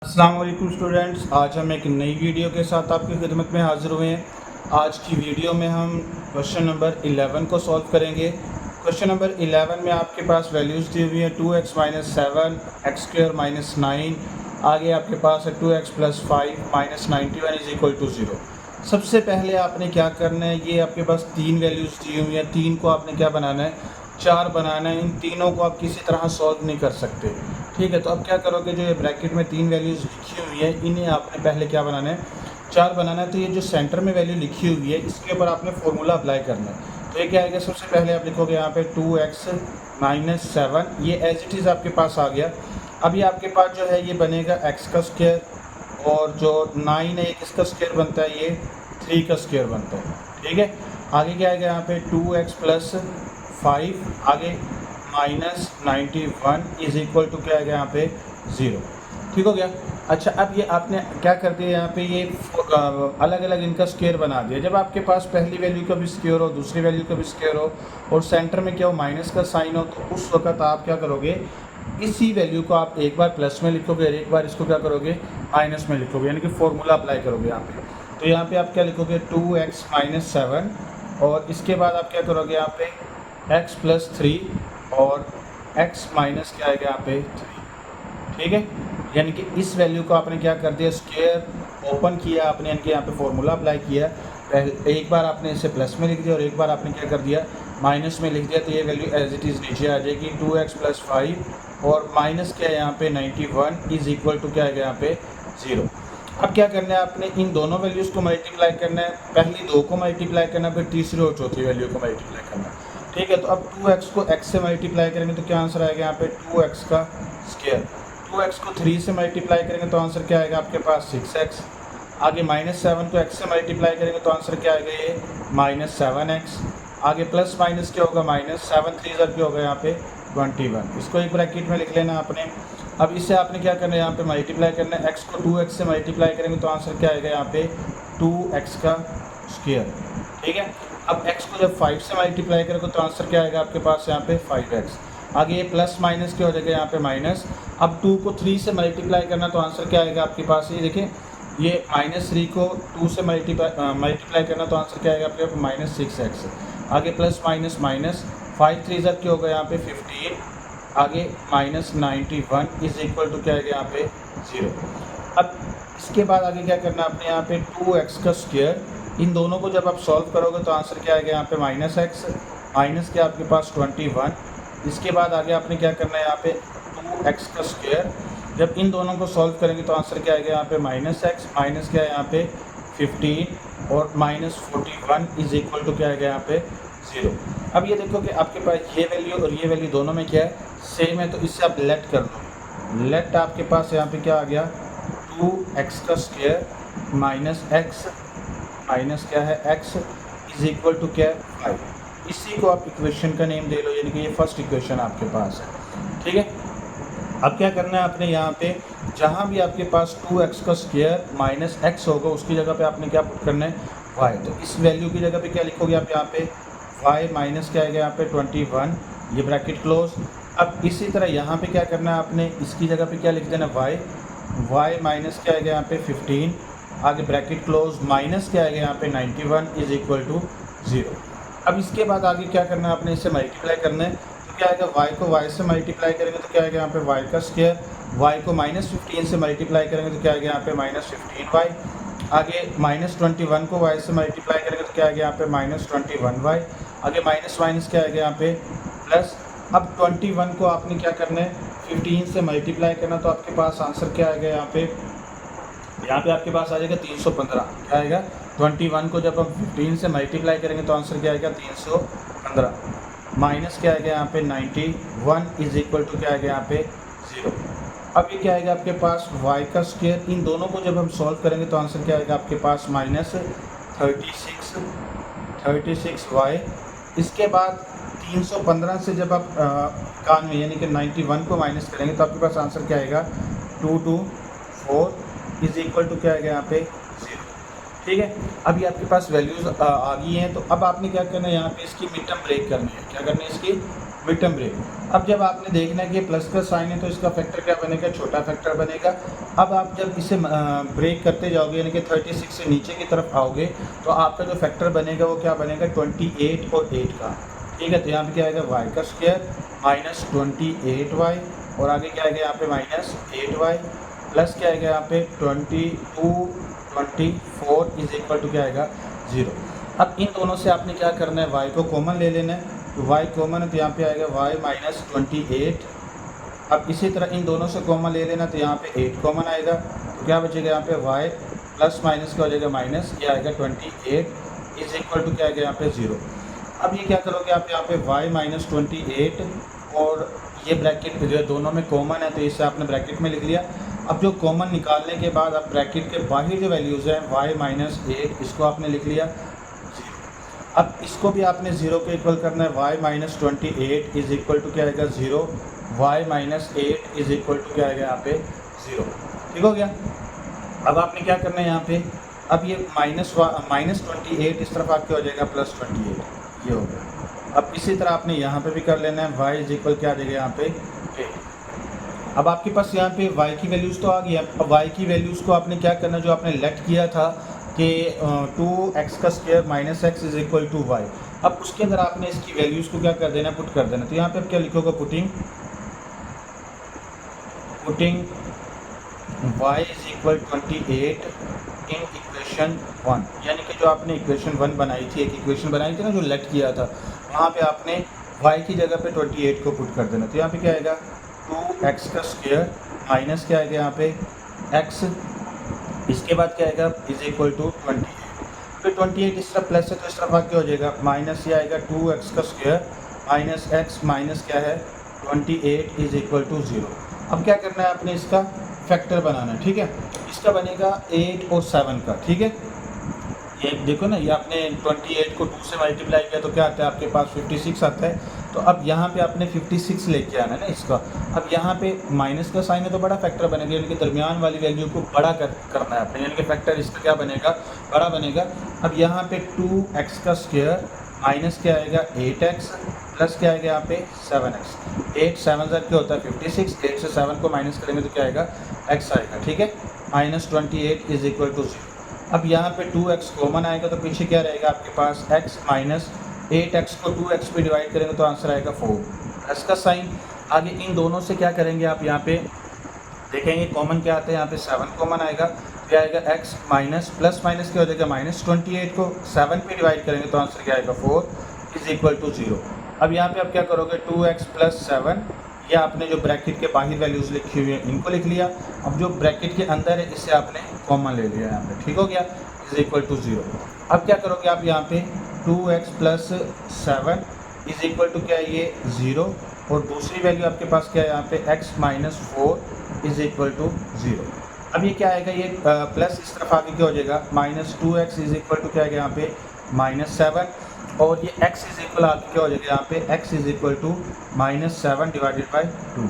अस्सलाम वालेकुम स्टूडेंट्स, आज हम एक नई वीडियो के साथ आपकी खिदमत में हाज़िर हुए हैं। आज की वीडियो में हम क्वेश्चन नंबर 11 को सॉल्व करेंगे। क्वेश्चन नंबर 11 में आपके पास वैल्यूज़ दी हुई हैं 2x minus 7 x square minus 9, आगे आपके पास है 2x plus 5 minus 91 is equal to 0। सबसे पहले आपने क्या करना है, ये आपके पास तीन वैल्यूज़ दी हुई हैं, तीन को आपने क्या बनाना है, चार बनाना है। इन तीनों को आप किसी तरह सॉल्व नहीं कर सकते, ठीक है। तो अब क्या करोगे, जो ये ब्रैकेट में तीन वैल्यूज़ लिखी हुई है इन्हें आपने पहले क्या बनाना है, चार बनाना है। तो ये जो सेंटर में वैल्यू लिखी हुई है इसके ऊपर आपने फार्मूला अप्लाई करना है। तो ये क्या आएगा, सबसे पहले आप लिखोगे यहाँ पे 2x माइनस 7, ये एज इट इज़ आपके पास आ गया। अभी आपके पास जो है ये बनेगा x का स्क्वायर, और जो 9 है ये किसका स्क्वायर बनता है, ये 3 का स्क्वायर बनता है, ठीक है। आगे क्या आएगा यहाँ पे 2x प्लस 5, आगे माइनस 91 इज इक्वल टू क्या आएगा यहाँ पे 0, ठीक हो गया। अच्छा, अब ये आपने क्या कर दिया, यहाँ पे ये अलग अलग इनका स्क्वायर बना दिया। जब आपके पास पहली वैल्यू का भी स्क्वायर हो, दूसरी वैल्यू का भी स्क्वायर हो, और सेंटर में क्या हो, माइनस का साइन हो, तो उस वक्त आप क्या करोगे, इसी वैल्यू को आप एक बार प्लस में लिखोगे और एक बार इसको क्या करोगे, माइनस में लिखोगे, यानी कि फॉर्मूला अप्लाई करोगे यहाँ पे। तो यहाँ पे आप क्या लिखोगे 2x माइनस 7, और इसके बाद आप क्या करोगे यहाँ पे x प्लस 3, और x माइनस क्या आएगा यहाँ पे 3, ठीक है। यानी कि इस वैल्यू को आपने क्या कर दिया, स्क्वायर ओपन किया आपने, यानी कि यहाँ पे फॉर्मूला अप्लाई किया। पहले एक बार आपने इसे प्लस में लिख दिया और एक बार आपने क्या कर दिया, माइनस में लिख दिया। तो ये वैल्यू एज इट इज़ नीचे आ जाएगी 2x प्लस 5, और माइनस क्या है यहाँ पे 91 इज इक्वल टू क्या आएगा यहाँ पे 0। अब क्या करना है, आपने इन दोनों वैल्यूज़ को मल्टीप्लाई करना है, पहली दो को मल्टीप्लाई करना, फिर तीसरी और चौथी वैल्यू को मल्टीप्लाई करना, ठीक है। तो अब 2x को x से मल्टीप्लाई करेंगे तो क्या आंसर आएगा यहाँ पे 2x का स्क्वायर। 2x को 3 से मल्टीप्लाई करेंगे तो आंसर क्या आएगा आपके पास 6x। आगे माइनस 7 को x से मल्टीप्लाई करेंगे तो आंसर क्या आएगा, ये माइनस 7x। आगे प्लस माइनस क्या होगा, माइनस 7 3 क्या होगा यहाँ पे 21। इसको एक ब्रैकेट में लिख लेना आपने। अब इससे आपने क्या करना है, यहाँ पे मल्टीप्लाई करना है, x को 2x से मल्टीप्लाई करेंगे तो आंसर क्या आएगा यहाँ पे 2x का स्क्वायर, ठीक है। अब x को जब 5 से मल्टीप्लाई करोगे तो आंसर क्या आएगा आपके पास यहाँ पे 5x। आगे ये प्लस माइनस क्या हो जाएगा यहाँ पे माइनस। अब 2 को 3 से मल्टीप्लाई करना तो आंसर क्या आएगा आपके पास, ये देखिए, ये -3 को 2 से मल्टीप्लाई करना तो आंसर क्या आएगा आपके पास -6x। आगे प्लस माइनस माइनस 5 3 क्या होगा यहाँ पे 15, आगे -91 इज इक्वल टू क्या आएगा यहाँ पे 0। अब इसके बाद आगे क्या करना है आपने, यहाँ पे 2x का स्क्वायर, इन दोनों को जब आप सॉल्व करोगे तो आंसर क्या आएगा यहाँ पे -x, माइनस क्या आपके पास 21। इसके बाद आगे आपने क्या करना है, यहाँ पे 2x का स्क्वायर, जब इन दोनों को सॉल्व करेंगे तो आंसर क्या आएगा यहाँ पे -x, माइनस क्या है यहाँ पे 15, और -41 इज इक्वल टू क्या आएगा यहाँ पे 0। अब ये देखो कि आपके पास ये वैल्यू और ये वैल्यू दोनों में क्या है, सेम है, तो इससे आप लेट कर दो। लेट आपके पास यहाँ पे क्या आ गया, 2x का स्क्वायर माइनस x, माइनस क्या है x इज इक्वल टू क्या है 5। इसी को आप इक्वेशन का नेम दे लो, यानी कि ये फर्स्ट इक्वेशन आपके पास है, ठीक है। अब क्या करना है आपने, यहाँ पे जहाँ भी आपके पास 2x का स्क्वायर माइनस x होगा उसकी जगह पे आपने क्या पुट करना है, y। तो इस वैल्यू की जगह पे क्या लिखोगे आप, यहाँ पे y माइनस क्या आएगा यहाँ पे 21, ये ब्रैकेट क्लोज। अब इसी तरह यहाँ पे क्या करना है आपने, इसकी जगह पे क्या लिख देना y माइनस क्या आएगा यहाँ पे 15, आगे ब्रैकेट क्लोज, माइनस क्या आएगा यहाँ पे 91 इज इक्वल टू 0। अब इसके बाद आगे क्या करना है आपने, इसे मल्टीप्लाई करना है। तो क्या आएगा, y को y से मल्टीप्लाई करेंगे तो क्या आएगा यहाँ पे y का स्क्वायर, y को -15 से मल्टीप्लाई करेंगे तो क्या आएगा यहाँ पे -15y। आगे -21 को y से मल्टीप्लाई करेंगे तो क्या आएगा यहाँ पे -21y। आगे माइनस माइनस क्या आएगा यहाँ पे प्लस। अब 21 को आपने क्या करना है, 15 से मल्टीप्लाई करना, तो आपके पास आंसर क्या आएगा यहाँ पे आपके पास आ जाएगा 315। क्या आएगा, 21 को जब हम 15 से मल्टीप्लाई करेंगे तो आंसर क्या आएगा 315, माइनस क्या आएगा यहाँ पे 91 इज इक्वल टू क्या आएगा यहाँ पे 0। अब ये क्या आएगा आपके पास y का स्क्वायर, इन दोनों को जब हम सॉल्व करेंगे तो आंसर क्या आएगा आपके पास -36y। इसके बाद 315 से जब आप 91 यानी कि 91 को माइनस करेंगे तो आपके पास आंसर क्या आएगा 224 इज इक्वल टू क्या आएगा यहाँ पे 0, ठीक है। अभी आपके पास वैल्यूज़ आ गई हैं, तो अब आपने क्या करना है, यहाँ पे इसकी मिड टर्म ब्रेक करनी है। क्या करनी है, इसकी मिड टर्म ब्रेक। अब जब आपने देखना है कि प्लस का साइन है तो इसका फैक्टर क्या बनेगा, छोटा फैक्टर बनेगा। अब आप जब इसे ब्रेक करते जाओगे यानी कि 36 से नीचे की तरफ आओगे तो आपका जो फैक्टर बनेगा वो क्या बनेगा, 28 और 8 का। ठीक है, तो यहाँ पे क्या आएगा वाई का स्क्वायर माइनस 28y और आगे क्या आएगा यहाँ पे माइनस 8y प्लस क्या आएगा यहाँ पे 24 इज इक्वल टू क्या आएगा 0। अब इन दोनों से आपने क्या करना है, y को कॉमन ले लेना है। तो y कॉमन है तो यहाँ पे आएगा y माइनस 28। अब इसी तरह इन दोनों से कॉमन ले लेना तो यहाँ पे 8 कॉमन आएगा तो क्या बचेगा यहाँ पे y प्लस माइनस क्या हो जाएगा माइनस, ये आएगा 28 इज इक्वल टू क्या आएगा यहाँ पे 0। अब ये क्या करोगे आप यहाँ पे y माइनस 28 और ये ब्रैकेट जो है दोनों में कॉमन है तो इसे आपने ब्रैकेट में लिख लिया। अब जो कॉमन निकालने के बाद अब ब्रैकेट के बाहर जो वैल्यूज़ हैं y माइनस 8 इसको आपने लिख लिया 0। अब इसको भी आपने 0 के इक्वल करना है, y minus 28 is equal to क्या आएगा 0, y minus 8 is equal to क्या आएगा यहाँ पे 0। ठीक हो गया। अब आपने क्या करना है यहाँ पे, अब ये माइनस 28 इस तरफ आके हो जाएगा प्लस 28, ये हो गया। अब इसी तरह आपने यहाँ पे भी कर लेना है, y इज इक्वल क्या आ जाएगा यहाँ पे 8। अब आपके पास यहाँ पे y की वैल्यूज़ तो आ गई। अब y की वैल्यूज़ को आपने क्या करना, जो आपने लेट किया था कि 2x का square minus x is equal to y, अब उसके अंदर आपने इसकी वैल्यूज़ को क्या कर देना, पुट कर देना। तो यहाँ पे आप क्या लिखोगे, putting y is equal 28 in equation 1, यानी कि जो आपने इक्वेशन 1 बनाई थी, एक इक्वेशन बनाई थी ना जो लेट किया था, वहाँ पे आपने y की जगह पे 28 को पुट कर देना। तो यहाँ पे क्या आएगा 2x का स्क्वायर माइनस क्या आएगा यहाँ पे x, इसके बाद क्या आएगा इज इक्वल टू 28। फिर 28 इस तरफ प्लस है तो इस तरफ आगे हो जाएगा माइनस, ये आएगा 2x का स्क्वायर माइनस x माइनस क्या है 28 इज इक्वल टू 0। अब क्या करना है, आपने इसका फैक्टर बनाना है। ठीक है, इसका बनेगा 8 और 7 का। ठीक है, ये देखो ना, ये आपने 28 को 2 से मल्टीप्लाई किया तो क्या आता है आपके पास 56 आता है। तो अब यहाँ पे आपने 56 लेके आना है ना इसका। अब यहाँ पे माइनस का साइन है तो बड़ा फैक्टर बनेगा, यानी कि दरमियान वाली वैल्यू को बड़ा करना है आपने, यानी कि फैक्टर इसका क्या बनेगा, बड़ा बनेगा। अब यहाँ पे 2x का स्क्वायर माइनस क्या आएगा 8x प्लस क्या आएगा यहाँ पे 7x। 8 7 क्या होता है 56, 8 से 7 को माइनस करेंगे तो क्या आएगा x आएगा। ठीक है, माइनस 28 इज इक्वल टू 0। अब यहाँ पे 2x कॉमन आएगा तो पीछे क्या रहेगा आपके पास x माइनस 8x को 2x पे डिवाइड करेंगे तो आंसर आएगा 4 प्लस का साइन। आगे इन दोनों से क्या करेंगे आप यहाँ पे देखेंगे कॉमन क्या आता है, यहाँ पे 7 कॉमन आएगा, क्या आएगा x माइनस प्लस माइनस क्या हो जाएगा माइनस 28 को 7 पे डिवाइड करेंगे तो आंसर क्या आएगा 4 इज इक्वल टू 0। अब यहाँ पे आप क्या करोगे 2x प्लस 7, या आपने जो ब्रैकेट के बाहर वैल्यूज़ लिखी हुई है इनको लिख लिया। अब जो ब्रैकेट के अंदर है इसे आपने कॉमन ले लिया यहाँ पे। ठीक हो गया, इज इक्वल टू 0। अब क्या करोगे आप यहाँ पे 2x plus 7 is equal to क्या है ये 0, और दूसरी वैल्यू आपके पास क्या है यहाँ पे x minus 4 is equal to 0। अब ये क्या आएगा, ये प्लस इस तरफ आगे क्या हो जाएगा minus 2x is equal to क्या आएगा यहाँ पे माइनस 7, और ये x इज इक्वल आगे क्या हो जाएगा यहाँ पे x is equal to minus 7 divided by 2,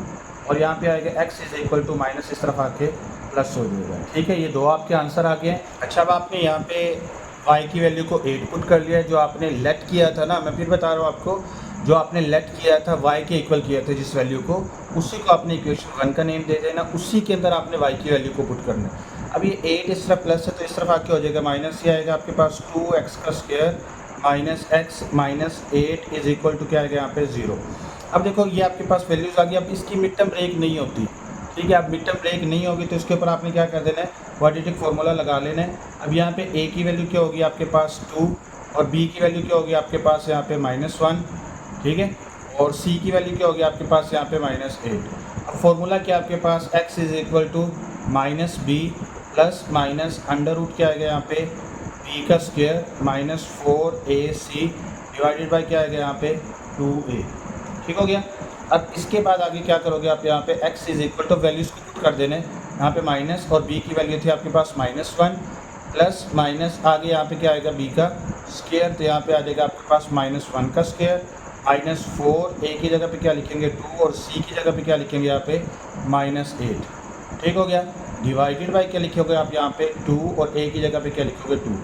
और यहाँ पे आएगा x is equal to minus इस तरफ आके प्लस हो जाएगा। ठीक है, ये दो आपके आंसर आ गए हैं। अच्छा, अब आपने यहाँ पे y की वैल्यू को 8 पुट कर लिया है, जो आपने लेट किया था ना, मैं फिर बता रहा हूँ आपको, जो आपने लेट किया था y के इक्वल किया था जिस वैल्यू को, उसी को आपने इक्वेशन 1 का नेम दे देना, उसी के अंदर आपने y की वैल्यू को पुट करना है। अब ये 8 इस तरफ प्लस है तो इस तरफ आके हो जाएगा माइनस, ये आएगा आपके पास 2x का square minus x minus 8 is equal to क्या आएगा यहाँ पे 0। अब देखो ये आपके पास वैल्यूज़ आ गई। अब इसकी मिड टर्म ब्रेक नहीं होती। ठीक है, अब मिड टर्म ब्रेक नहीं होगी तो इसके ऊपर आपने क्या कर देना है, क्वाड्रेटिक फार्मूला लगा लेना है। अब यहाँ पे a की वैल्यू क्या होगी आपके पास 2, और b की वैल्यू क्या होगी आपके पास यहाँ पे -1। ठीक है, और c की वैल्यू क्या होगी आपके पास यहाँ पे -8। अब फार्मूला क्या आपके पास x is equal to minus b plus minus under root क्या आएगा यहाँ पे b का square minus 4ac divided by क्या आएगा यहाँ पे 2a। ठीक हो गया। अब इसके बाद आगे क्या करोगे आप, यहाँ पे x is equal two values को पुट कर देने, यहाँ पे माइनस, और b की वैल्यू थी आपके पास -1 प्लस माइनस आगे यहाँ पे क्या आएगा b का स्क्वायर, तो यहाँ पे आ जाएगा आपके पास -1 का स्क्वायर माइनस 4, a की जगह पे क्या लिखेंगे 2, और c की जगह पे क्या लिखेंगे यहाँ पे -8। ठीक हो गया। डिवाइडेड बाई क्या लिखोगे आप यहाँ पे 2, और a की जगह पे क्या लिखोगे 2।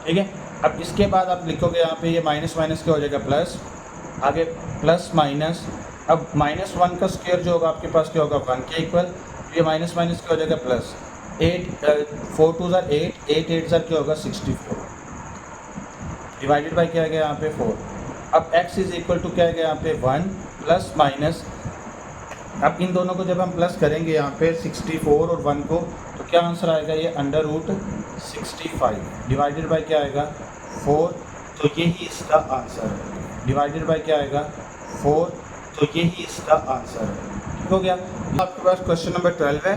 ठीक है, अब इसके बाद आप लिखोगे यहाँ पे ये माइनस माइनस क्या हो जाएगा प्लस, आगे प्लस माइनस, अब -1 का स्क्वायर जो होगा आपके पास क्या होगा 1 के इक्वल, ये माइनस माइनस क्या हो जाएगा प्लस, 4 2 ज़ार 8, 8 8 ज़ार क्या होगा 64, डिवाइडेड बाई क्या आ गया यहाँ पे 4। अब x इज इक्वल टू क्या है यहाँ पे 1 प्लस माइनस, अब इन दोनों को जब हम प्लस करेंगे यहाँ पे 64 और 1 को, तो क्या आंसर आएगा ये √65 डिवाइडेड बाई क्या आएगा 4, तो यही इसका आंसर है। डिवाइडेड बाई क्या आएगा 4, तो यही इसका आंसर है। ठीक हो गया। आपके पास क्वेश्चन नंबर 12 है।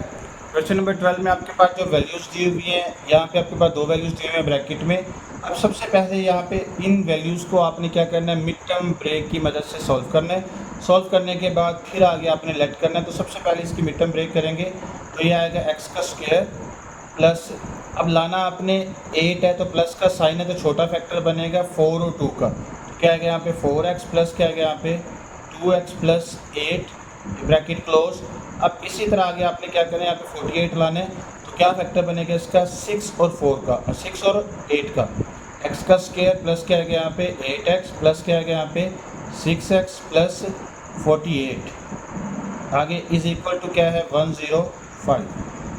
क्वेश्चन नंबर 12 में आपके पास जो वैल्यूज़ दी हुई हैं, यहाँ पे आपके पास 2 वैल्यूज़ दिए हुए हैं ब्रैकेट में। अब सबसे पहले यहाँ पे इन वैल्यूज़ को आपने क्या करना है, मिड टर्म ब्रेक की मदद से सॉल्व करना है। सॉल्व करने के बाद फिर आगे आपने लेट करना है। तो सबसे पहले इसकी मिड टर्म ब्रेक करेंगे, तो ये आएगा x का स्क्वायर प्लस, अब लाना आपने 8 है तो प्लस का साइन है तो छोटा फैक्टर बनेगा 4 और 2 का, तो क्या आएगा यहाँ पे 4x प्लस क्या आएगा यहाँ पे 2x प्लस 8 ब्रैकेट क्लोज। अब इसी तरह आगे आपने क्या करना है, यहाँ पे 48 लाना है, तो क्या फैक्टर बनेगा इसका 6 और 4 का, 6 और 8 का, x का स्क्वायर प्लस क्या आएगा यहाँ पे 8x प्लस क्या आएगा यहाँ पे 6x प्लस 48 आगे इज इक्वल टू क्या है 105।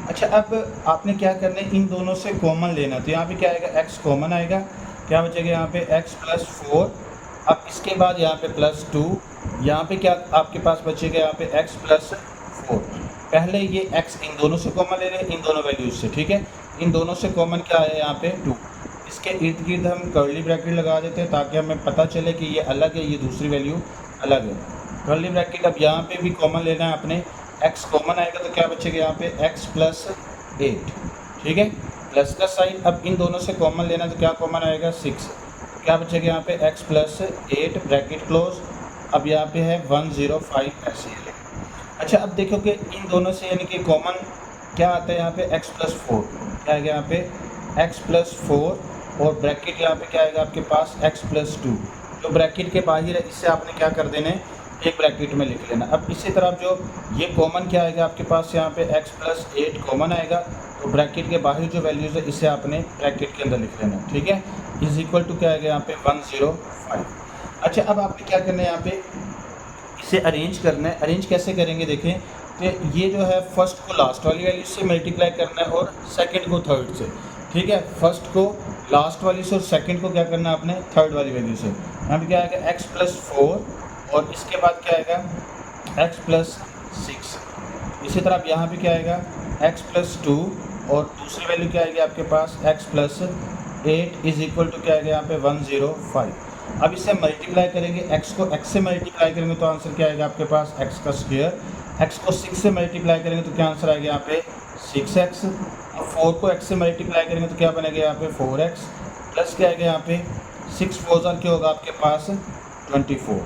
अच्छा, अब आपने क्या करना है, इन दोनों से कॉमन लेना, तो यहाँ पे क्या आएगा x कॉमन आएगा, क्या बचेगा यहाँ पे x प्लस 4, अब इसके बाद यहाँ पे प्लस 2, यहाँ पे क्या आपके पास बचेगा यहाँ पे x प्लस 4। पहले ये x इन दोनों से कॉमन ले रहे हैं, इन दोनों वैल्यूज से, ठीक है। इन दोनों से कॉमन क्या है यहाँ पे 2, इसके इर्द गिर्द हम कर्ली ब्रैकेट लगा देते हैं ताकि हमें पता चले कि ये अलग है, ये दूसरी वैल्यू अलग है। कर्ली ब्रैकेट, अब यहाँ पे भी कॉमन लेना है आपने, x कॉमन आएगा तो क्या बचेगा यहाँ पे x प्लस 8, ठीक है, प्लस का साइन। अब इन दोनों से कॉमन लेना तो क्या कॉमन आएगा 6, तो क्या बचेगा यहाँ पे x प्लस 8 ब्रैकेट क्लोज। अब यहाँ पे है 105 ऐसे है। अच्छा, अब देखो कि इन दोनों से यानी कि कॉमन क्या आता है यहाँ पे x प्लस 4, क्या आएगा यहाँ पे x प्लस 4 और ब्रैकेट यहाँ पे क्या आएगा आपके पास x प्लस 2, जो ब्रैकेट के बाहर है इससे आपने क्या कर देना है, एक ब्रैकेट में लिख लेना। अब इसी तरह जो ये कॉमन क्या आएगा आपके पास यहाँ पे x प्लस 8 कॉमन आएगा, तो ब्रैकेट के बाहर जो वैल्यूज़ है इसे आपने ब्रैकेट के अंदर लिख लेना, ठीक है, इज इक्वल टू क्या आएगा यहाँ पे 105। अच्छा, अब आपने क्या करना है, यहाँ पे इसे अरेंज करना है। अरेंज कैसे करेंगे देखें, तो ये जो है फर्स्ट को लास्ट वाली वैल्यू से मल्टीप्लाई करना है और सेकंड को थर्ड से, ठीक है, फर्स्ट को लास्ट वाली से और सेकंड को क्या करना है आपने थर्ड वाली वैल्यू से। यहाँ पे क्या आएगा x प्लस 4 और इसके बाद क्या आएगा x प्लस 6। इसी तरह अब यहाँ पे क्या आएगा x प्लस 2 और दूसरी वैल्यू क्या आएगी आपके पास x plus 8 is equal to क्या आएगा यहाँ पे 105। अब इसे मल्टीप्लाई करेंगे, x को x से मल्टीप्लाई करेंगे तो आंसर क्या आएगा आपके पास x का स्क्वायर, x को 6 से मल्टीप्लाई करेंगे तो क्या आंसर आएगा यहाँ पे 6x, अब 4 को x से मल्टीप्लाई करेंगे तो क्या बनेगा यहाँ पे 4x प्लस क्या आएगा यहाँ पे 6 4 क्या होगा आपके पास 24।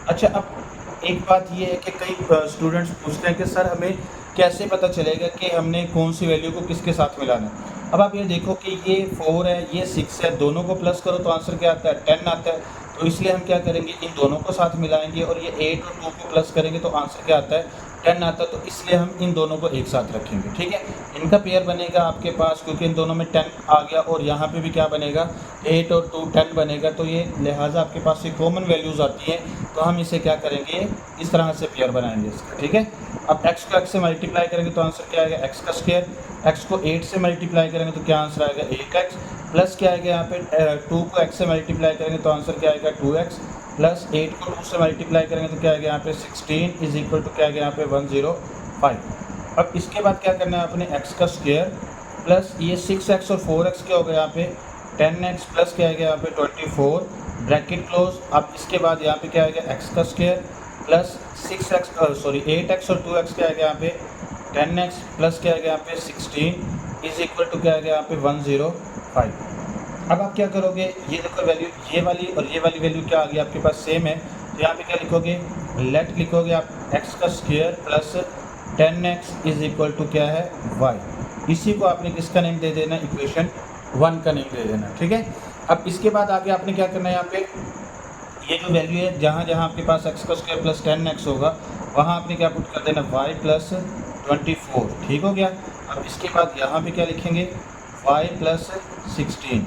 अच्छा, अब एक बात ये है कि कई स्टूडेंट्स पूछते हैं कि सर हमें कैसे पता चलेगा कि हमने कौन सी वैल्यू को किसके साथ मिलाना है। अब आप ये देखो कि ये 4 है, ये 6 है, दोनों को प्लस करो तो आंसर क्या आता है 10 आता है, तो इसलिए हम क्या करेंगे इन दोनों को साथ मिलाएंगे और ये 8 और 2 को प्लस करेंगे तो आंसर क्या आता है 10 आता है, तो इसलिए हम इन दोनों को एक साथ रखेंगे, ठीक है। इनका पेयर बनेगा आपके पास क्योंकि इन दोनों में 10 आ गया और यहाँ पे भी क्या बनेगा 8 और 2 10 बनेगा, तो ये लिहाजा आपके पास ये कॉमन वैल्यूज़ आती हैं, तो हम इसे क्या करेंगे इस तरह से पेयर बनाएंगे इसका, ठीक है। अब x को x से मल्टीप्लाई करेंगे तो आंसर क्या आएगा x का स्क्वायर, x को 8 से मल्टीप्लाई करेंगे तो क्या आंसर आएगा 8x प्लस क्या आएगा यहाँ पे 2 को x से मल्टीप्लाई करेंगे तो आंसर क्या आएगा 2x प्लस 8 को 2 से मल्टीप्लाई करेंगे तो क्या आएगा यहाँ पे 16 इज इक्वल टू क्या आएगा यहाँ पे 105। अब इसके बाद क्या करना है अपने x का स्क्वायर प्लस ये 6x और 4x क्या होगा यहाँ पे 10x प्लस क्या आएगा यहाँ पे 24 ब्रैकेट क्लोज। अब इसके बाद यहाँ पे क्या आएगा x का स्क्वायर प्लस 8x और 2x क्या आएगा यहाँ पे 10x प्लस क्या आएगा यहाँ पे 16 इज इक्वल टू क्या आएगा यहाँ पे 105। अब आप क्या करोगे, ये देखो वैल्यू ये वाली और ये वाली वैल्यू क्या आ गई आपके पास सेम है, तो यहाँ पे क्या लिखोगे लेट लिखोगे आप x का square plus 10x is equal to क्या है y। इसी को आपने किसका नेम दे देना इक्वेशन 1 का नेम दे देना, ठीक है। अब इसके बाद आगे आपने क्या करना है, यहाँ पे ये जो वैल्यू है जहाँ जहाँ आपके पास x का स्क्वायर प्लस 10x होगा वहाँ आपने क्या पुट कर देना y प्लस 24, ठीक हो गया। अब इसके बाद यहाँ पे क्या लिखेंगे y प्लस 16।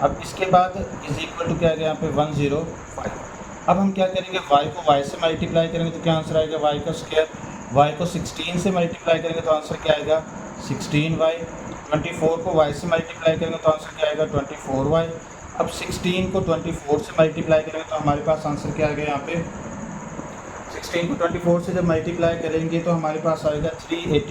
अब इसके बाद इज इक्वल टू क्या आ गया यहाँ पे 105। अब हम क्या करेंगे, y को y से मल्टीप्लाई करेंगे तो क्या आंसर आएगा, y का स्क्वायर। y को 16 से मल्टीप्लाई करेंगे तो आंसर क्या आएगा, 16y। 24 को y से मल्टीप्लाई करेंगे तो आंसर क्या आएगा, 24y। अब 16 को 24 से मल्टीप्लाई करेंगे तो हमारे पास आंसर क्या आएगा, यहाँ पे 16 को 24 से जब मल्टीप्लाई करेंगे तो हमारे पास आएगा 384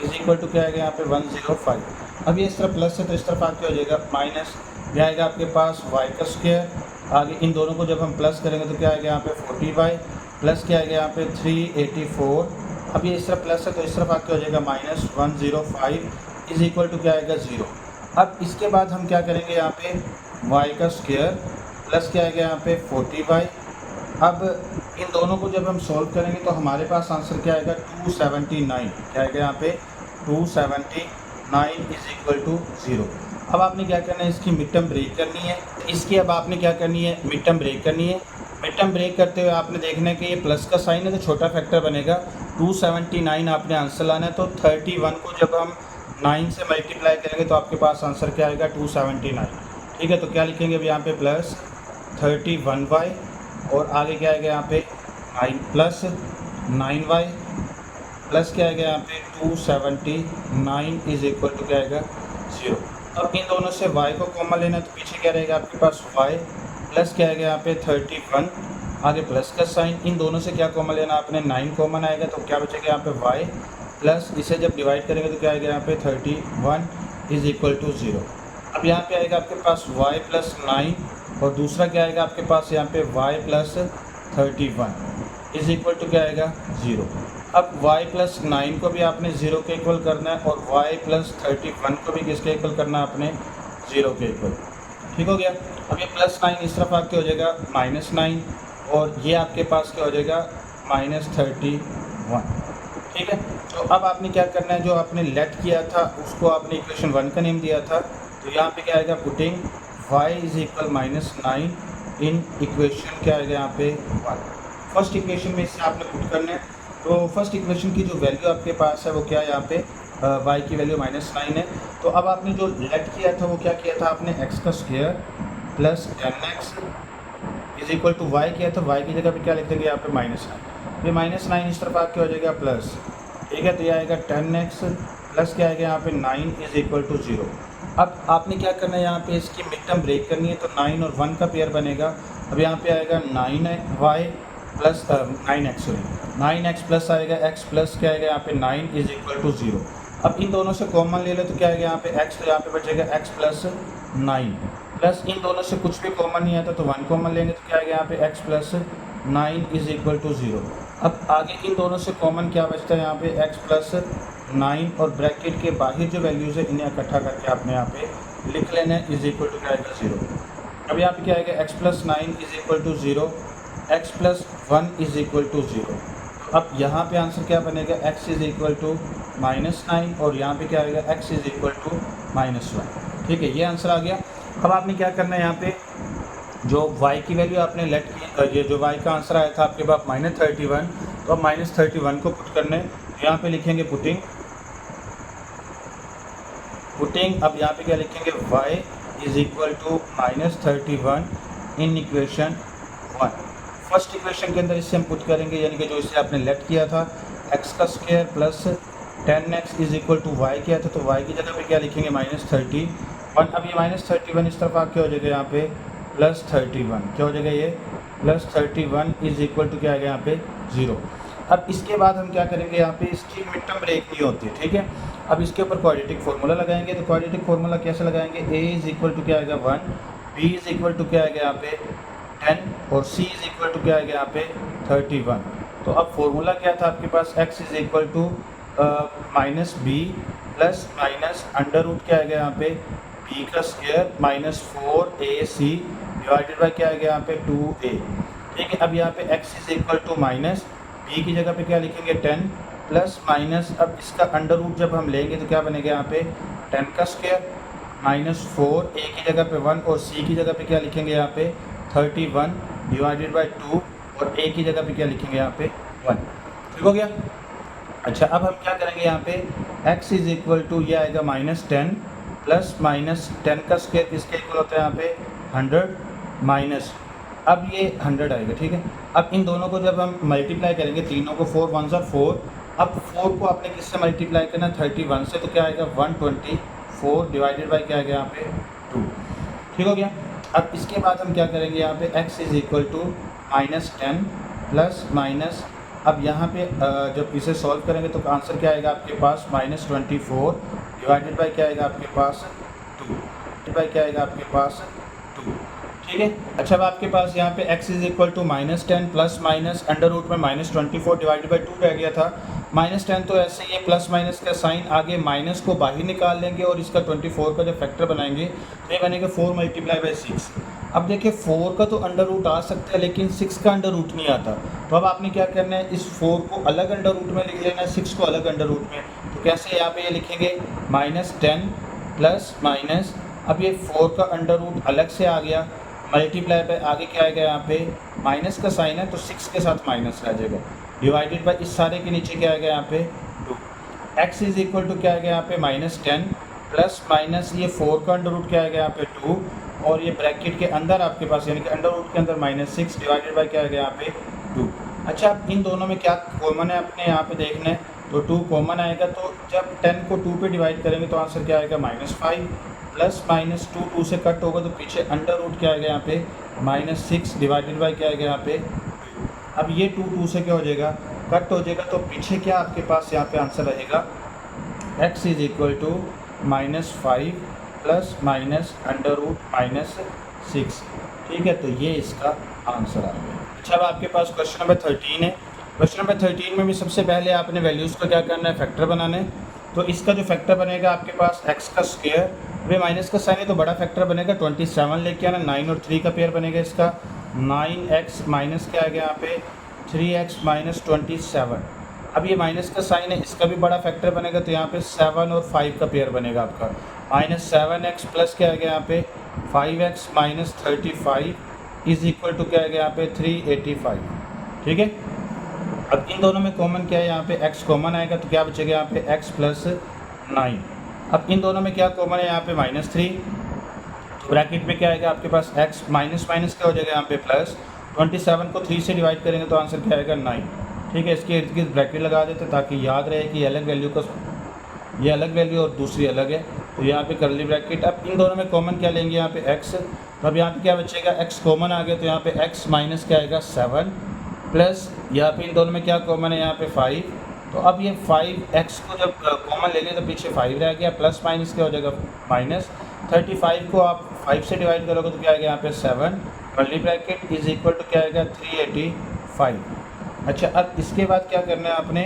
इज इक्वल टू क्या आएगा, यहाँ पे 105। अब ये इस तरफ प्लस है तो इस तरफ आके हो जाएगा माइनस, क्या आएगा आपके पास y का स्क्वायर। आगे इन दोनों को जब हम प्लस करेंगे तो क्या आएगा, यहाँ पे 40y प्लस क्या आएगा, यहाँ पे 384। अब ये इस तरफ प्लस है तो इस तरफ आके हो जाएगा माइनस 105 इज इक्वल टू क्या आएगा, 0। अब इसके बाद हम क्या करेंगे, यहाँ पे y का स्क्वायर प्लस क्या आएगा, यहाँ पे 40y। अब इन दोनों को जब हम सॉल्व करेंगे तो हमारे पास आंसर क्या आएगा, 279। क्या आएगा, यहाँ पे 279 इज इक्वल टू 0। अब आपने क्या करना है, इसकी मिड टर्म ब्रेक करनी है। इसकी अब आपने क्या करनी है, मिड टर्म ब्रेक करनी है। मिड टर्म ब्रेक करते हुए आपने देखना है कि ये प्लस का साइन है तो छोटा फैक्टर बनेगा। 279 आपने आंसर लाना है, तो 31 को जब हम 9 से मल्टीप्लाई करेंगे तो आपके पास आंसर क्या आएगा, 279। ठीक है, तो क्या लिखेंगे अब यहाँ पे प्लस 31y और आगे क्या आएगा, यहाँ पे 9 प्लस 9y प्लस क्या आएगा, यहाँ पे 279 इज इक्वल टू क्या आएगा, 0। अब इन दोनों से y को कॉमन लेना है तो पीछे क्या रहेगा आपके पास y प्लस क्या आएगा, यहाँ पे 31 आगे प्लस का साइन। इन दोनों से क्या कॉमन लेना, आपने 9 कॉमन आएगा तो क्या बचेगा, यहाँ पे y प्लस इसे जब डिवाइड करेंगे तो क्या आएगा, यहाँ पे 31 इज इक्वल टू 0। अब यहाँ पे आएगा आपके पास y प्लस 9 और दूसरा क्या आएगा आपके पास, यहाँ पे y plus 31 is equal to क्या आएगा, 0। अब y प्लस 9 को भी आपने 0 के इक्वल करना है और y प्लस 31 को भी किसके इक्वल करना है, आपने 0 के इक्वल। ठीक हो गया। अब ये प्लस 9 इस तरफ आके हो जाएगा -9 और ये आपके पास क्या हो जाएगा, -31। ठीक है, तो अब आपने क्या करना है, जो आपने लेट किया था उसको आपने इक्वेशन 1 का नेम दिया था, तो यहाँ पे क्या आएगा, putting y is equal -9 in equation क्या आएगा, यहाँ पे 1। फर्स्ट इक्वेशन में इससे आपने पुट करना है, तो फर्स्ट इक्वेशन की जो वैल्यू आपके पास है वो क्या है, यहाँ पे y की वैल्यू -9 है। तो अब आपने जो लेट किया था वो क्या किया था, आपने x का square plus 10x is equal to y किया था। y की जगह पे क्या लिख देंगे, यहाँ पे -9। ये -9 इस तरफ आके हो जाएगा प्लस, ठीक है, तो ये आएगा 10x प्लस क्या आएगा, यहाँ पे 9 इज इक्वल टू 0। अब आपने क्या करना है, यहाँ पे इसकी मिड टर्म ब्रेक करनी है, तो 9 और 1 का पेयर बनेगा। अब यहाँ पे आएगा 9y plus 9x 9x plus आएगा x प्लस क्या आएगा, यहाँ पे 9 इज इक्वल टू 0। अब इन दोनों से कॉमन ले लो तो क्या आएगा, यहाँ पे x, तो यहाँ पे बचेगा x प्लस 9 प्लस इन दोनों से कुछ भी कॉमन नहीं आता तो 1 कॉमन लेंगे तो क्या आएगा, यहाँ पे x plus 9 is equal to 0। अब आगे इन दोनों से कॉमन क्या बचता है, यहाँ पे x प्लस 9 और ब्रैकेट के बाहर जो वैल्यूज़ है इन्हें इकट्ठा करके आपने यहाँ पे लिख लेना है, इज इक्वल टू क्या आएगा, 0। अब यहाँ पे क्या आएगा, x plus 9 is equal to 0, x plus 1 is equal to 0। अब यहाँ पे आंसर क्या बनेगा, x इज इक्वल टू -9 और यहाँ पे क्या आएगा, x इज इक्वल टू -1। ठीक है, ये आंसर आ गया। अब आपने क्या करना है, यहाँ पे जो y की वैल्यू आपने लेट की, ये जो y का आंसर आया था आपके पास -31, तो अब -31 को पुट करने, यहाँ पे लिखेंगे पुटिंग। अब यहाँ पे क्या लिखेंगे, y is equal to -31 in equation 1। First equation के अंदर इससे हम पुट करेंगे, यानी कि जो इसे आपने लेट किया था, x का square plus 10x is equal to y किया था, तो y की जगह पे क्या लिखेंगे, -31। अब ये -31 इस तरफ आके हो जाएगा, यहाँ पे +31 क्या हो जाएगा, ये +31 इज इक्वल टू क्या आएगा, यहाँ पे 0। अब इसके बाद हम क्या करेंगे, यहाँ पे इसकी मिड टर्म ब्रेक नहीं होती, ठीक है। अब इसके ऊपर क्वाड्रेटिक फार्मूला लगाएंगे, तो क्वाड्रेटिक फार्मूला कैसे लगाएंगे, a इज इक्वल टू क्या आएगा 1, b इज इक्वल टू क्या आएगा, यहाँ पे 10 और c इज इक्वल टू क्या आएगा, यहाँ पे 31। तो अब फॉर्मूला क्या था आपके पास, x is equal to -b plus minus under root क्या आएगा, यहाँ पे b का स्क्वायर -4ac डिवाइडेड बाई क्या आएगा, यहाँ पे 2a। ठीक है, अब यहाँ पे x is equal to minus b की जगह पे क्या लिखेंगे 10 प्लस माइनस, अब इसका अंडर रूट जब हम लेंगे तो क्या बनेगा, यहाँ पे 10 का स्क्वायर -4 a की जगह पे 1 और c की जगह पे क्या लिखेंगे, यहाँ पे 31 डिवाइडेड बाई 2 और a की जगह पे क्या लिखेंगे, यहाँ पे 1। ठीक हो गया। अच्छा, अब हम क्या करेंगे, यहाँ पे x इज इक्वल टू ये आएगा -10 प्लस -10 का स्क्वायर किसके इक्वल होता है, यहाँ पे 100 माइनस, अब ये 100 आएगा, ठीक है। अब इन दोनों को जब हम मल्टीप्लाई करेंगे, तीनों को 4 1 ज़ा 4, अब 4 को आपने किससे मल्टीप्लाई करना, 31 से, तो क्या आएगा 124 डिवाइडेड बाई क्या आएगा यहाँ पे 2, ठीक हो गया। अब इसके बाद हम क्या करेंगे, यहाँ पे x is equal to -10 plus minus, अब यहाँ पे जब इसे सॉल्व करेंगे तो आंसर क्या आएगा आपके पास, -24 डिवाइडेड बाई क्या आएगा आपके पास 2, डिवाइडेड बाई क्या आएगा आपके पास 2, ठीक है। अच्छा, अब आपके पास यहाँ पे x is equal to -10 plus minus under root में -24 डिवाइडेड बाई 2 रह गया था। -10 तो ऐसे ही प्लस माइनस का साइन, आगे माइनस को बाहर निकाल लेंगे और इसका 24 का जो फैक्टर बनाएंगे तो ये बनेगा 4 मल्टीप्लाई बाई 6। अब देखिए 4 का तो अंडर रूट आ सकता है लेकिन 6 का अंडर रूट नहीं आता, तो अब आपने क्या करना है, इस 4 को अलग अंडर रूट में लिख लेना है, 6 को अलग अंडर रूट में। तो कैसे, यहाँ पे ये लिखेंगे -10 प्लस माइनस, अब ये 4 का अंडर रूट अलग से आ गया, मल्टीप्लाई पे आगे क्या आएगा, यहाँ पे माइनस का साइन है तो 6 के साथ माइनस रह जाएगा, डिवाइडेड बाई इस सारे के नीचे क्या आएगा यहाँ पे 2। x इज़ इक्वल टू क्या आएगा यहाँ पे -10 प्लस माइनस ये 4 का अंडर रूट क्या आएगा यहाँ पे 2, और ये ब्रैकेट के अंदर आपके पास यानी कि अंडर रूट के अंदर -6 डिवाइडेड बाई क्या आएगा यहाँ पे 2। अच्छा, अब इन दोनों में क्या कॉमन है अपने यहाँ पे देखना है, तो 2 कॉमन आएगा, तो जब 10 को 2 पे डिवाइड करेंगे तो आंसर क्या आएगा -5 प्लस माइनस 2 से कट होगा तो पीछे अंडर रूट क्या आएगा यहाँ पे -6 डिवाइडेड बाई क्या आएगा यहाँ पे 2। अब ये 2 से क्या हो जाएगा, कट हो जाएगा, तो पीछे क्या आपके पास यहाँ पे आंसर रहेगा, x is equal to -5 plus minus under root -6, ठीक है। तो ये इसका आंसर आ गया। अच्छा, अब आपके पास क्वेश्चन नंबर 13 है। क्वेश्चन नंबर 13 में भी सबसे पहले आपने वैल्यूज़ को क्या करना है, फैक्टर बनाना है। तो इसका जो फैक्टर बनेगा आपके पास x का स्क्वायर, वे माइनस का साइन है तो बड़ा फैक्टर बनेगा 27 लेके आना, 9 और 3 का पेयर बनेगा इसका, 9x माइनस क्या आ गया यहाँ पे 3x माइनस 27। अब ये माइनस का साइन है, इसका भी बड़ा फैक्टर बनेगा, तो यहाँ पे 7 और 5 का पेयर बनेगा आपका, -7x प्लस क्या आ गया यहाँ पे 5x minus 35 is equal to क्या आ गया यहाँ पे 385, ठीक है। अब इन दोनों में कॉमन क्या है, यहाँ पे x कॉमन आएगा तो क्या बचेगा यहाँ पे x प्लस 9। अब इन दोनों में क्या कॉमन है, यहाँ पे -3, तो ब्रैकेट में क्या आएगा आपके पास x माइनस माइनस क्या हो जाएगा यहाँ पे प्लस, 27 को 3 से डिवाइड करेंगे तो आंसर क्या आएगा 9, ठीक है। इसके इर्द गिर्द ब्रैकेट लगा देते ताकि याद रहे कि अलग वैल्यू का ये अलग वैल्यू और दूसरी अलग है, तो यहाँ पे करली ब्रैकेट। अब इन दोनों में कॉमन क्या लेंगे यहाँ पे x, तो अब यहाँ पे क्या बचेगा, x कॉमन आ गया तो यहाँ पे x माइनस क्या आएगा 7 प्लस यहाँ पे इन दोनों में क्या कॉमन है यहाँ पे 5, तो अब ये 5x को जब कॉमन ले लें तो पीछे 5 रह गया, प्लस माइनस क्या हो जाएगा माइनस, 35 को आप 5 से डिवाइड करोगे तो क्या आएगा यहाँ पे 7 curly bracket is equal to क्या आएगा 385। अच्छा, अब इसके बाद क्या करना है आपने,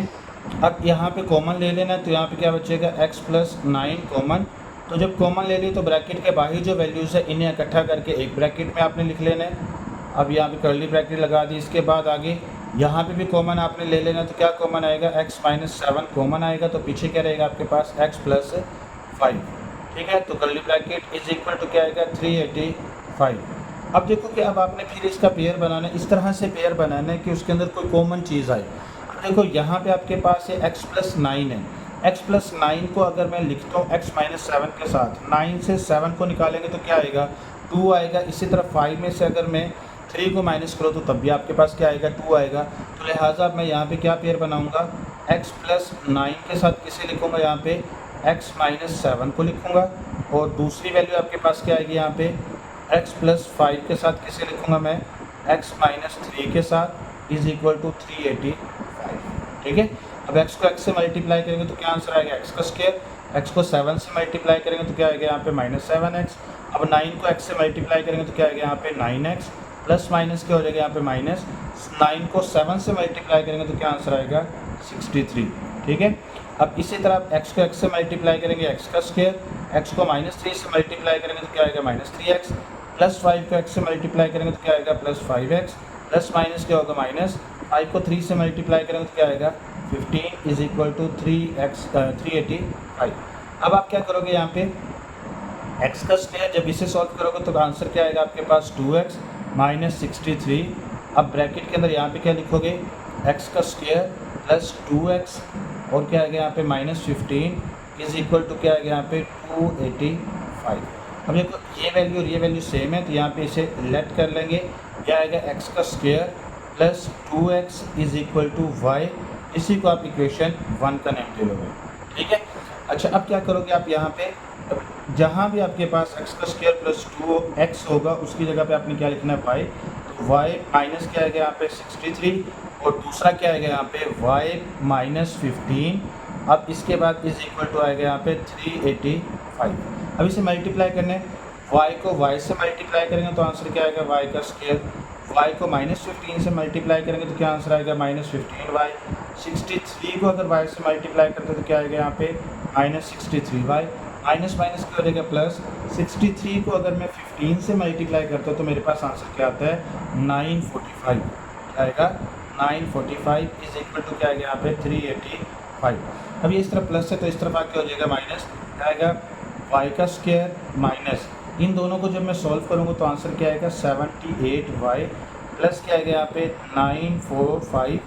अब यहाँ पे कॉमन ले लेना है, तो यहाँ पे क्या बचेगा x प्लस 9 कॉमन, तो जब कॉमन ले ली तो ब्रैकेट के बाहर जो वैल्यूज़ है इन्हें इकट्ठा करके एक ब्रैकेट में आपने लिख लेना है। अब यहाँ पे कर्ली ब्रैकेट लगा दी, इसके बाद आगे यहाँ पे भी कॉमन आपने ले लेना, तो क्या कॉमन आएगा x माइनस 7 कॉमन आएगा, तो पीछे क्या रहेगा आपके पास x प्लस 5, ठीक है। तो curly bracket is equal to क्या आएगा 385। अब देखो कि अब आपने फिर इसका पेयर बनाना है, इस तरह से पेयर बनाना है कि उसके अंदर कोई कॉमन चीज़ आए। अब देखो यहाँ पे आपके पास है x प्लस 9 है, x प्लस 9 को अगर मैं लिखता हूँ x माइनस 7 के साथ, 9 से 7 को निकालेंगे तो क्या आएगा 2 आएगा। इसी तरह 5 में से अगर मैं 3 को माइनस करो तो तब भी आपके पास क्या आएगा 2 आएगा। तो लिहाजा मैं यहाँ पे क्या पेयर बनाऊँगा, x प्लस 9 के साथ किसे लिखूँगा यहाँ पे x माइनस 7 को लिखूँगा, और दूसरी वैल्यू आपके पास क्या आएगी यहाँ पे x प्लस 5 के साथ किसे लिखूँगा मैं x माइनस 3 के साथ इज इक्वल टू 385, ठीक है। अब x को x से मल्टीप्लाई करेंगे तो क्या आंसर आएगा x का स्क्वायर, x को 7 से मल्टीप्लाई करेंगे तो क्या आएगा यहाँ पे -7x। अब 9 को x से मल्टीप्लाई करेंगे तो क्या आएगा यहाँ पे 9x, प्लस माइनस क्या हो जाएगा यहाँ पे माइनस, 9 को 7 से मल्टीप्लाई करेंगे तो क्या आंसर आएगा 63, ठीक है। अब इसी तरह x को x से मल्टीप्लाई करेंगे x का स्क्वायर, x को -3 से मल्टीप्लाई करेंगे तो क्या आएगा -3x, प्लस 5 को x से मल्टीप्लाई करेंगे तो क्या आएगा प्लस 5x, प्लस माइनस क्या होगा माइनस, 5 को 3 से मल्टीप्लाई करेंगे तो क्या आएगा 15 इज इक्वल टू 385। अब आप क्या करोगे यहाँ पे x का स्क्वायर जब इसे सॉल्व करोगे तो आंसर क्या आएगा आपके पास 2x माइनस 63। अब ब्रैकेट के अंदर यहाँ पे क्या लिखोगे x का स्क्वायर प्लस 2x और क्या आ गया यहाँ पे -15 इज इक्वल टू क्या आ गया यहाँ पे 285। अब देखो ये वैल्यू और ये वैल्यू सेम है, तो यहाँ पे इसे लेट कर लेंगे। यह आएगा एक्स का square plus 2x is equal to y. इसी को आप इक्वेशन 1 का नेम दे लोगे, ठीक है। अच्छा, अब क्या करोगे आप यहाँ पे, जहाँ भी आपके पास एक्स का स्क्वायर प्लस 2x होगा उसकी जगह पे आपने क्या लिखना है, वाई। तो वाई माइनस क्या आएगा यहाँ पे 63, और दूसरा क्या आएगा यहाँ पे वाई माइनस 15। अब इसके बाद इज इक्वल टू आएगा यहाँ पे 385। अब इसे मल्टीप्लाई करने, y को y से मल्टीप्लाई करेंगे तो आंसर क्या आएगा, y का स्क्वायर। y को -15 से मल्टीप्लाई करेंगे तो क्या आंसर आएगा, -15y। 63 को अगर y से मल्टीप्लाई करते तो क्या आएगा यहाँ पे -63y। माइनस माइनस क्या हो जाएगा प्लस। 63 को अगर मैं 15 से मल्टीप्लाई करता हूँ तो मेरे पास आंसर क्या आता है 945। क्या आएगा 945 इज इक्वल टू क्या आएगा यहाँ पे 385। अब ये इस तरफ प्लस है तो इस तरफ आके हो जाएगा माइनस। क्या आएगा y का स्क्वायर माइनस, इन दोनों को जब मैं सॉल्व करूँगा तो आंसर क्या आएगा 78y प्लस क्या आएगा यहाँ पे 945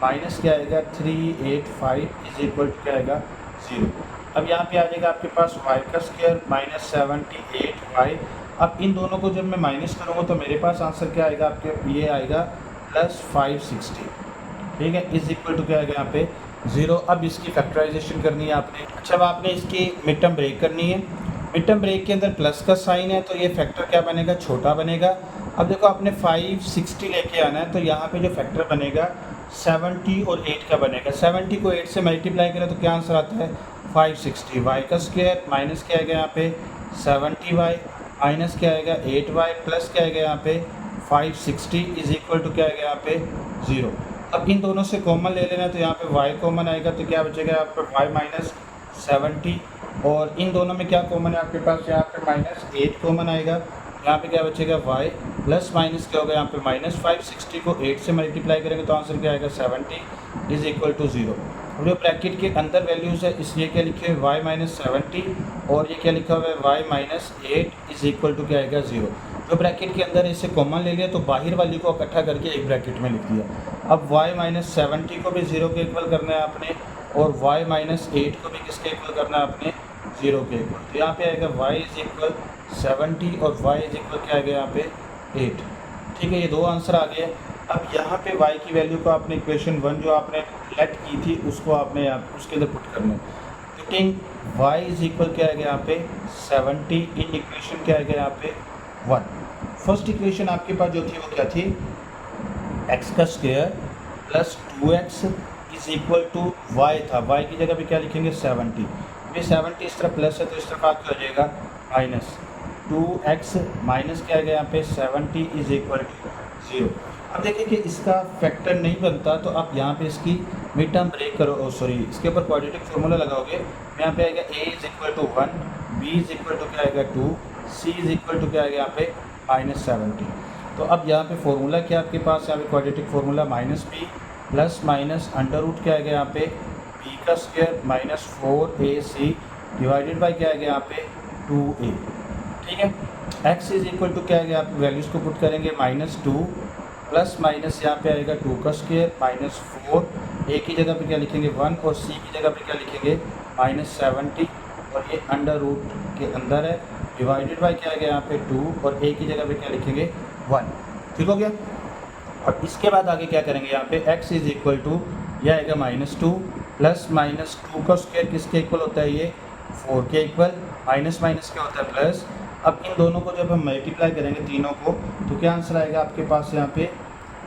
माइनस क्या आएगा 385 इज इक्वल टू क्या आएगा 0। अब यहाँ पे आ जाएगा आपके पास y का स्क्वायर माइनस 78y। अब इन दोनों को जब मैं माइनस करूँगा तो मेरे पास आंसर क्या आएगा आपके, ये आएगा प्लस 560, ठीक है, इज इक्वल टू क्या आएगा यहाँ पे 0। अब इसकी फैक्टराइजेशन करनी है आपने। अच्छा, अब आपने इसकी मिड टर्म ब्रेक करनी है। मिड टर्म ब्रेक के अंदर प्लस का साइन है तो ये फैक्टर क्या बनेगा, छोटा बनेगा। अब देखो आपने 560 लेके आना है तो यहाँ पे जो फैक्टर बनेगा 70 और 8 का बनेगा। 70 को 8 से मल्टीप्लाई करें तो क्या आंसर आता है 560। y का स्क्वायर माइनस क्या आएगा यहाँ पे 70y माइनस क्या आएगा 8y प्लस क्या आएगा यहाँ पे 560 इज इक्वल टू क्या आएगा यहाँ पे 0। अब इन दोनों से कॉमन ले लेना तो यहाँ पे y कॉमन आएगा तो क्या बचेगा यहाँ पे y माइनस 70, और इन दोनों में क्या कॉमन है आपके पास, यहाँ पे -8 कॉमन आएगा। यहाँ पे क्या बचेगा y प्लस माइनस क्या होगा यहाँ पे माइनस 560 को 8 से मल्टीप्लाई करेंगे तो आंसर क्या आएगा 70 इज इक्वल टू 0। अब जो ब्रैकेट के अंदर वैल्यूज़ है इसलिए क्या लिखे हुए y माइनस 70 और ये क्या लिखा हुआ है y minus 8 is equal to क्या आएगा 0। जो ब्रैकेट के अंदर इसे कॉमन ले लिया तो बाहर वाली को इकट्ठा करके एक ब्रैकेट में लिख दिया। अब y माइनस 70 को भी 0 के इक्वल करना है आपने, और y माइनस 8 को भी किसके इक्वल करना है आपने, 0 के इक्वल। तो यहाँ पे आएगा y इज इक्वल 70 और y इज इक्वल क्या आएगा यहाँ पे 8, ठीक है। ये दो आंसर आ गए। अब यहाँ पे y की वैल्यू को आपने इक्वेशन 1 जो आपने लेट की थी उसको आपने उसके अंदर पुट करना है। पुटिंग y इज इक्वल क्या आएगा यहाँ पे 70 इन इक्वेशन क्या आएगा यहाँ पे 1। फर्स्ट इक्वेशन आपके पास जो थी वो क्या थी, x का square plus 2x is equal to y था। y की जगह पे क्या लिखेंगे 70। ये 70 इस तरफ प्लस है तो इस तरफ आके हो जाएगा माइनस 2x माइनस क्या आएगा यहाँ पे 70 इज इक्वल टू 0। अब देखिए कि इसका फैक्टर नहीं बनता तो आप यहाँ पे इसकी मिड टर्म ब्रेक करो, सॉरी इसके ऊपर क्वाड्रेटिक फार्मूला लगाओगे। यहाँ पे आएगा a is equal to 1, b is equal to क्या आएगा 2, c इज इक्वल टू क्या आएगा यहाँ पे -70। तो अब यहाँ पे फार्मूला क्या आपके पास, यहाँ पे quadratic formula -b plus minus under root क्या आएगा यहाँ पे b का square minus 4ac divided by क्या आएगा यहाँ पे 2a, ठीक है। x इज इक्वल टू क्या आएगा, आप वैल्यूज़ को पुट करेंगे -2 प्लस माइनस यहाँ पे आएगा 2 का स्क्वायर -4, a की जगह पे क्या लिखेंगे 1 और c की जगह पे क्या लिखेंगे -70, और ये अंडर रूट के अंदर है डिवाइडेड बाई क्या आएगा यहाँ पे 2 और a की जगह पे क्या लिखेंगे 1, ठीक हो गया। और इसके बाद आगे क्या करेंगे, यहाँ पे x इज इक्वल टू यह आएगा -2 प्लस माइनस 2 का स्क्वायर किसके इक्वल होता है, ये 4 के इक्वल, माइनस माइनस क्या होता है प्लस। अब इन दोनों को जब हम मल्टीप्लाई करेंगे तीनों को तो क्या आंसर आएगा आपके पास यहाँ पे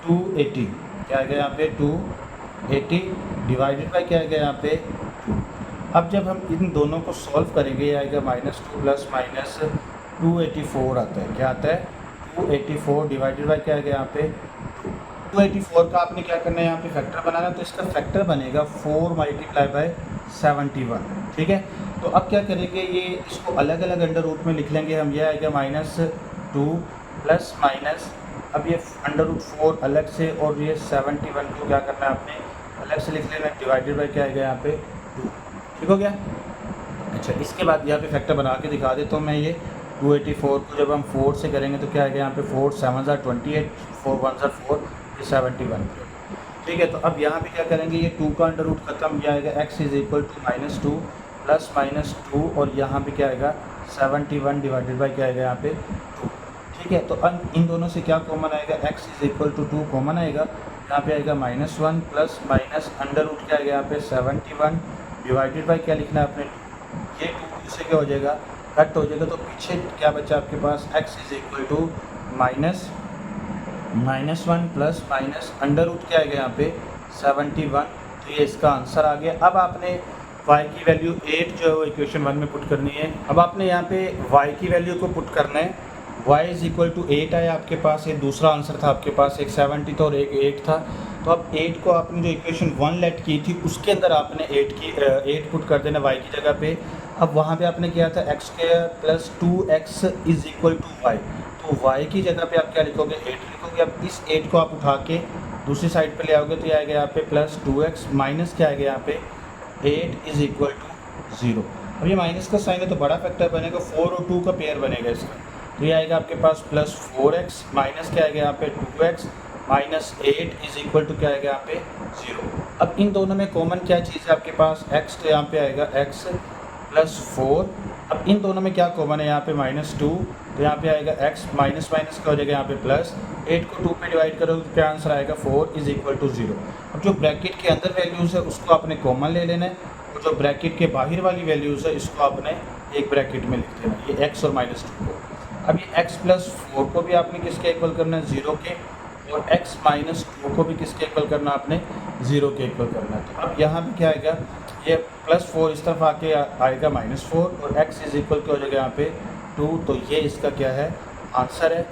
280, क्या आएगा यहाँ पे 280 डिवाइडेड बाई क्या आएगा यहाँ पे 2। अब जब हम इन दोनों को सॉल्व करेंगे ये आएगा -2 प्लस माइनस 284 आता है, क्या आता है 284 डिवाइडेड बाई क्या आएगा यहाँ पे 284 का आपने क्या करना है यहाँ पे फैक्टर बनाना, तो इसका फैक्टर बनेगा 4 मल्टीप्लाई बाई 71, ठीक है। तो अब क्या करेंगे, ये इसको अलग अलग अंडर रूट में लिख लेंगे हम। ये आएगा -2 प्लस माइनस, अब ये अंडर रूट 4 अलग से और ये 71 को क्या करना है आपने अलग से लिख लेना, डिवाइडेड बाई क्या आएगा यहाँ पे 2, ठीक हो गया। अच्छा, इसके बाद यहाँ पे फैक्टर बना के दिखा देता हूँ मैं। ये 284 को जब हम 4 से करेंगे तो क्या आएगा यहाँ पे 4 7 28, 4 1 4, ये 71, ठीक है। तो अब यहाँ पे क्या करेंगे, ये 2 का अंडर रूट खत्म, ये आएगा x is equal to -2 plus -2 और यहाँ पे क्या आएगा 71 डिवाइडेड बाई क्या आएगा यहाँ पे 2। ठीक है, तो अब इन दोनों से क्या कॉमन आएगा, x is equal to 2 common आएगा। यहाँ पे आएगा -1 प्लस माइनस अंडर रूट क्या आएगा यहाँ पे 71 डिवाइडेड बाई क्या लिखना है आपने, ये 2 से क्या हो जाएगा, कट हो जाएगा। तो पीछे क्या बचा आपके पास, x is equal to -1 plus minus under root क्या आएगा यहाँ पे 71। तो ये इसका आंसर आ गया। अब आपने y की वैल्यू 8 जो है वो इक्वेशन 1 में पुट करनी है। अब आपने यहाँ पे y की वैल्यू को पुट करना है, y इज इक्वल टू 8 आया आपके पास, ये दूसरा आंसर था आपके पास, एक 70 था और एक 8 था। तो अब 8 को आपने जो इक्वेशन 1 लेट की थी उसके अंदर आपने 8 पुट कर देना y की जगह पे। अब वहाँ पे आपने किया था x² plus 2x is equal to y, तो y की जगह पे आप क्या लिखोगे, 8 लिखोगे। अब इस 8 को आप उठा के दूसरी साइड पे ले आओगे तो ये आएगा यहाँ पे प्लस 2x माइनस क्या आएगा यहाँ पे 8 इज इक्वल टू 0। अब ये माइनस का साइन है तो बड़ा फैक्टर बनेगा, 4 और 2 का पेयर बनेगा इसका। तो ये आएगा आपके पास प्लस 4x माइनस क्या आएगा यहाँ पे 2x minus 8 is equal to क्या आएगा यहाँ पे 0। अब इन दोनों में कॉमन क्या चीज़ है आपके पास, x, तो यहाँ पे आएगा x प्लस 4। अब इन दोनों में क्या कॉमन है यहाँ पे -2, तो यहाँ पे आएगा x माइनस माइनस क्या हो जाएगा यहाँ पे प्लस, 8 को 2 पे डिवाइड करोगे तो क्या आंसर आएगा 4 इज इक्वल टू 0। अब जो ब्रैकेट के अंदर वैल्यूज़ है उसको आपने कॉमन ले लेना है और जो ब्रैकेट के बाहर वाली वैल्यूज़ है इसको आपने एक ब्रैकेट में लिख देना, ये x और -2 को। अब ये x प्लस 4 को भी आपने किसके इक्वल करना है, 0 के, और x माइनस 2 को भी किसके इक्वल करना आपने, 0 के इक्वल करना है। तो अब यहाँ पे क्या आएगा, ये प्लस 4 इस तरफ आके आएगा -4 और x इज इक्वल क्या हो जाएगा यहाँ पे 2। तो ये इसका क्या है, आंसर है।